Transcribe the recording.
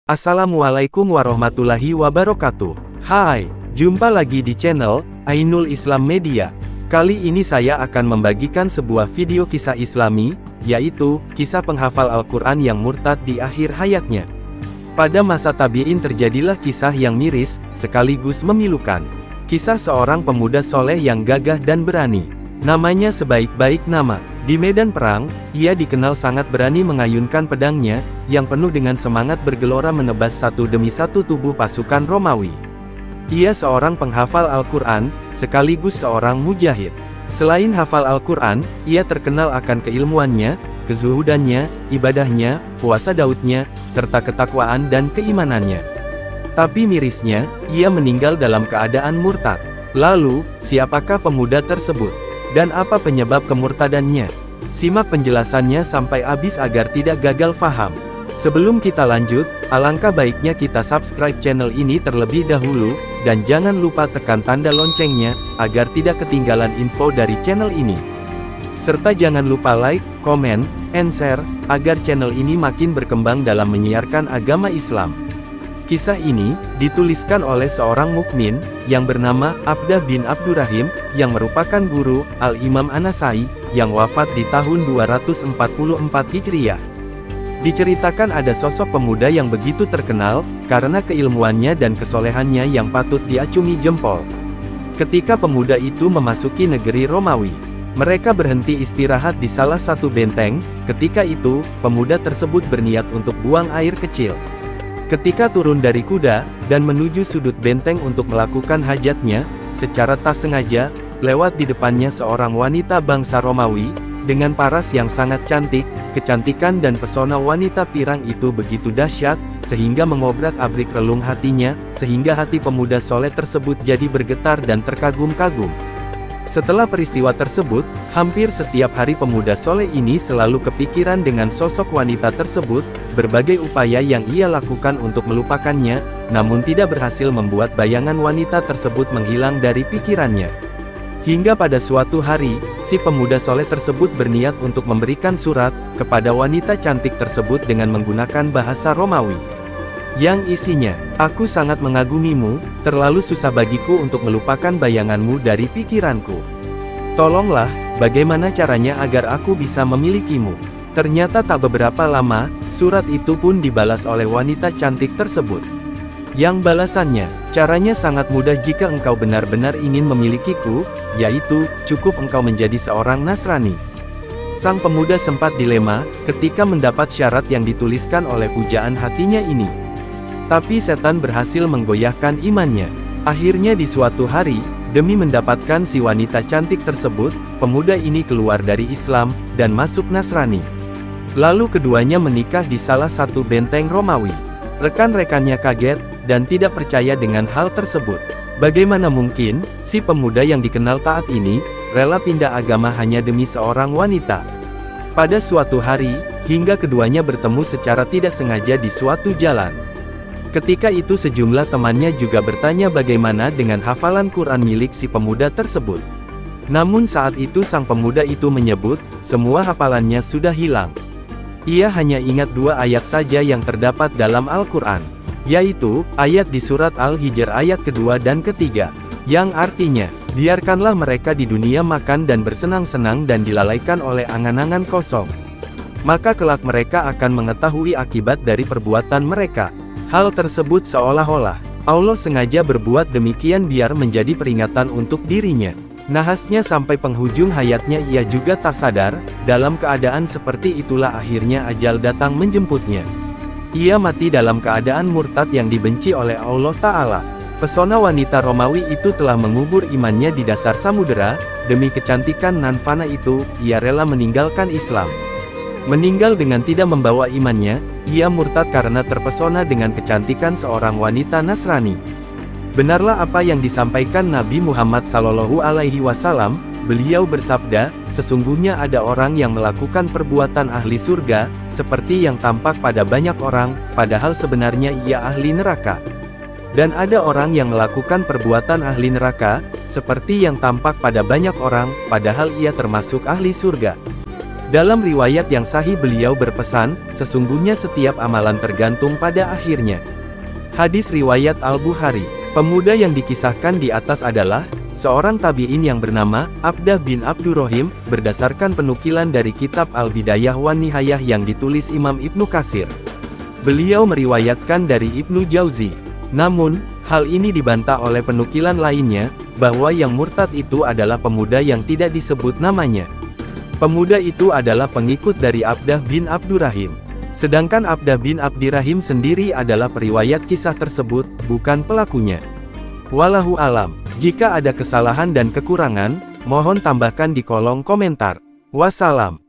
Assalamualaikum warahmatullahi wabarakatuh. Hai, jumpa lagi di channel Ainul Islam Media. Kali ini saya akan membagikan sebuah video kisah Islami, yaitu kisah penghafal Al-Quran yang murtad di akhir hayatnya. Pada masa tabi'in terjadilah kisah yang miris, sekaligus memilukan. Kisah seorang pemuda soleh yang gagah dan berani. Namanya sebaik-baik nama. Di medan perang, ia dikenal sangat berani mengayunkan pedangnya, yang penuh dengan semangat bergelora menebas satu demi satu tubuh pasukan Romawi. Ia seorang penghafal Al-Quran, sekaligus seorang mujahid. Selain hafal Al-Quran, ia terkenal akan keilmuannya, kezuhudannya, ibadahnya, puasa Daudnya, serta ketakwaan dan keimanannya. Tapi mirisnya, ia meninggal dalam keadaan murtad. Lalu, siapakah pemuda tersebut? Dan apa penyebab kemurtadannya? Simak penjelasannya sampai habis agar tidak gagal faham. Sebelum kita lanjut, alangkah baiknya kita subscribe channel ini terlebih dahulu, dan jangan lupa tekan tanda loncengnya, agar tidak ketinggalan info dari channel ini. Serta jangan lupa like, komen, and share, agar channel ini makin berkembang dalam menyiarkan agama Islam. Kisah ini dituliskan oleh seorang mukmin yang bernama Abdah bin Abdurrahim, yang merupakan guru Al-Imam An-Nasai, yang wafat di tahun 244 Hijriah. Diceritakan ada sosok pemuda yang begitu terkenal karena keilmuannya dan kesolehannya yang patut diacungi jempol. Ketika pemuda itu memasuki negeri Romawi, mereka berhenti istirahat di salah satu benteng. Ketika itu, pemuda tersebut berniat untuk buang air kecil. Ketika turun dari kuda, dan menuju sudut benteng untuk melakukan hajatnya, secara tak sengaja, lewat di depannya seorang wanita bangsa Romawi, dengan paras yang sangat cantik. Kecantikan dan pesona wanita pirang itu begitu dahsyat, sehingga mengobrak-abrik relung hatinya, sehingga hati pemuda soleh tersebut jadi bergetar dan terkagum-kagum. Setelah peristiwa tersebut, hampir setiap hari pemuda soleh ini selalu kepikiran dengan sosok wanita tersebut. Berbagai upaya yang ia lakukan untuk melupakannya, namun tidak berhasil membuat bayangan wanita tersebut menghilang dari pikirannya. Hingga pada suatu hari, si pemuda soleh tersebut berniat untuk memberikan surat kepada wanita cantik tersebut dengan menggunakan bahasa Romawi. Yang isinya, "Aku sangat mengagumimu, terlalu susah bagiku untuk melupakan bayanganmu dari pikiranku. Tolonglah, bagaimana caranya agar aku bisa memilikimu?" Ternyata tak beberapa lama, surat itu pun dibalas oleh wanita cantik tersebut. Yang balasannya, "Caranya sangat mudah jika engkau benar-benar ingin memilikiku, yaitu, cukup engkau menjadi seorang Nasrani." Sang pemuda sempat dilema, ketika mendapat syarat yang dituliskan oleh pujaan hatinya ini. Tapi setan berhasil menggoyahkan imannya. Akhirnya di suatu hari, demi mendapatkan si wanita cantik tersebut, pemuda ini keluar dari Islam, dan masuk Nasrani. Lalu keduanya menikah di salah satu benteng Romawi. Rekan-rekannya kaget, dan tidak percaya dengan hal tersebut. Bagaimana mungkin, si pemuda yang dikenal taat ini, rela pindah agama hanya demi seorang wanita? Pada suatu hari, hingga keduanya bertemu secara tidak sengaja di suatu jalan. Ketika itu sejumlah temannya juga bertanya bagaimana dengan hafalan Quran milik si pemuda tersebut. Namun saat itu sang pemuda itu menyebut, semua hafalannya sudah hilang. Ia hanya ingat 2 ayat saja yang terdapat dalam Al-Quran, yaitu, ayat di surat Al-Hijr ayat kedua dan ketiga, yang artinya, "Biarkanlah mereka di dunia makan dan bersenang-senang dan dilalaikan oleh angan-angan kosong. Maka kelak mereka akan mengetahui akibat dari perbuatan mereka." Hal tersebut seolah-olah Allah sengaja berbuat demikian biar menjadi peringatan untuk dirinya. Nahasnya sampai penghujung hayatnya ia juga tak sadar. Dalam keadaan seperti itulah akhirnya ajal datang menjemputnya. Ia mati dalam keadaan murtad yang dibenci oleh Allah Ta'ala. Pesona wanita Romawi itu telah mengubur imannya di dasar samudera. Demi kecantikan nan fana itu, ia rela meninggalkan Islam. Meninggal dengan tidak membawa imannya. Ia murtad karena terpesona dengan kecantikan seorang wanita Nasrani. Benarlah apa yang disampaikan Nabi Muhammad SAW. Beliau bersabda, "Sesungguhnya ada orang yang melakukan perbuatan ahli surga, seperti yang tampak pada banyak orang, padahal sebenarnya ia ahli neraka. Dan ada orang yang melakukan perbuatan ahli neraka, seperti yang tampak pada banyak orang, padahal ia termasuk ahli surga." Dalam riwayat yang sahih beliau berpesan, sesungguhnya setiap amalan tergantung pada akhirnya. Hadis riwayat Al-Bukhari. Pemuda yang dikisahkan di atas adalah seorang tabi'in yang bernama Abdah bin Abdurrahim, berdasarkan penukilan dari kitab Al-Bidayah wan Nihayah yang ditulis Imam Ibnu Katsir. Beliau meriwayatkan dari Ibnu Jauzi. Namun, hal ini dibantah oleh penukilan lainnya, bahwa yang murtad itu adalah pemuda yang tidak disebut namanya. Pemuda itu adalah pengikut dari Abdah bin Abdurrahim. Sedangkan Abdah bin Abdirrahim sendiri adalah periwayat kisah tersebut, bukan pelakunya. Wallahu alam. Jika ada kesalahan dan kekurangan, mohon tambahkan di kolom komentar. Wassalam.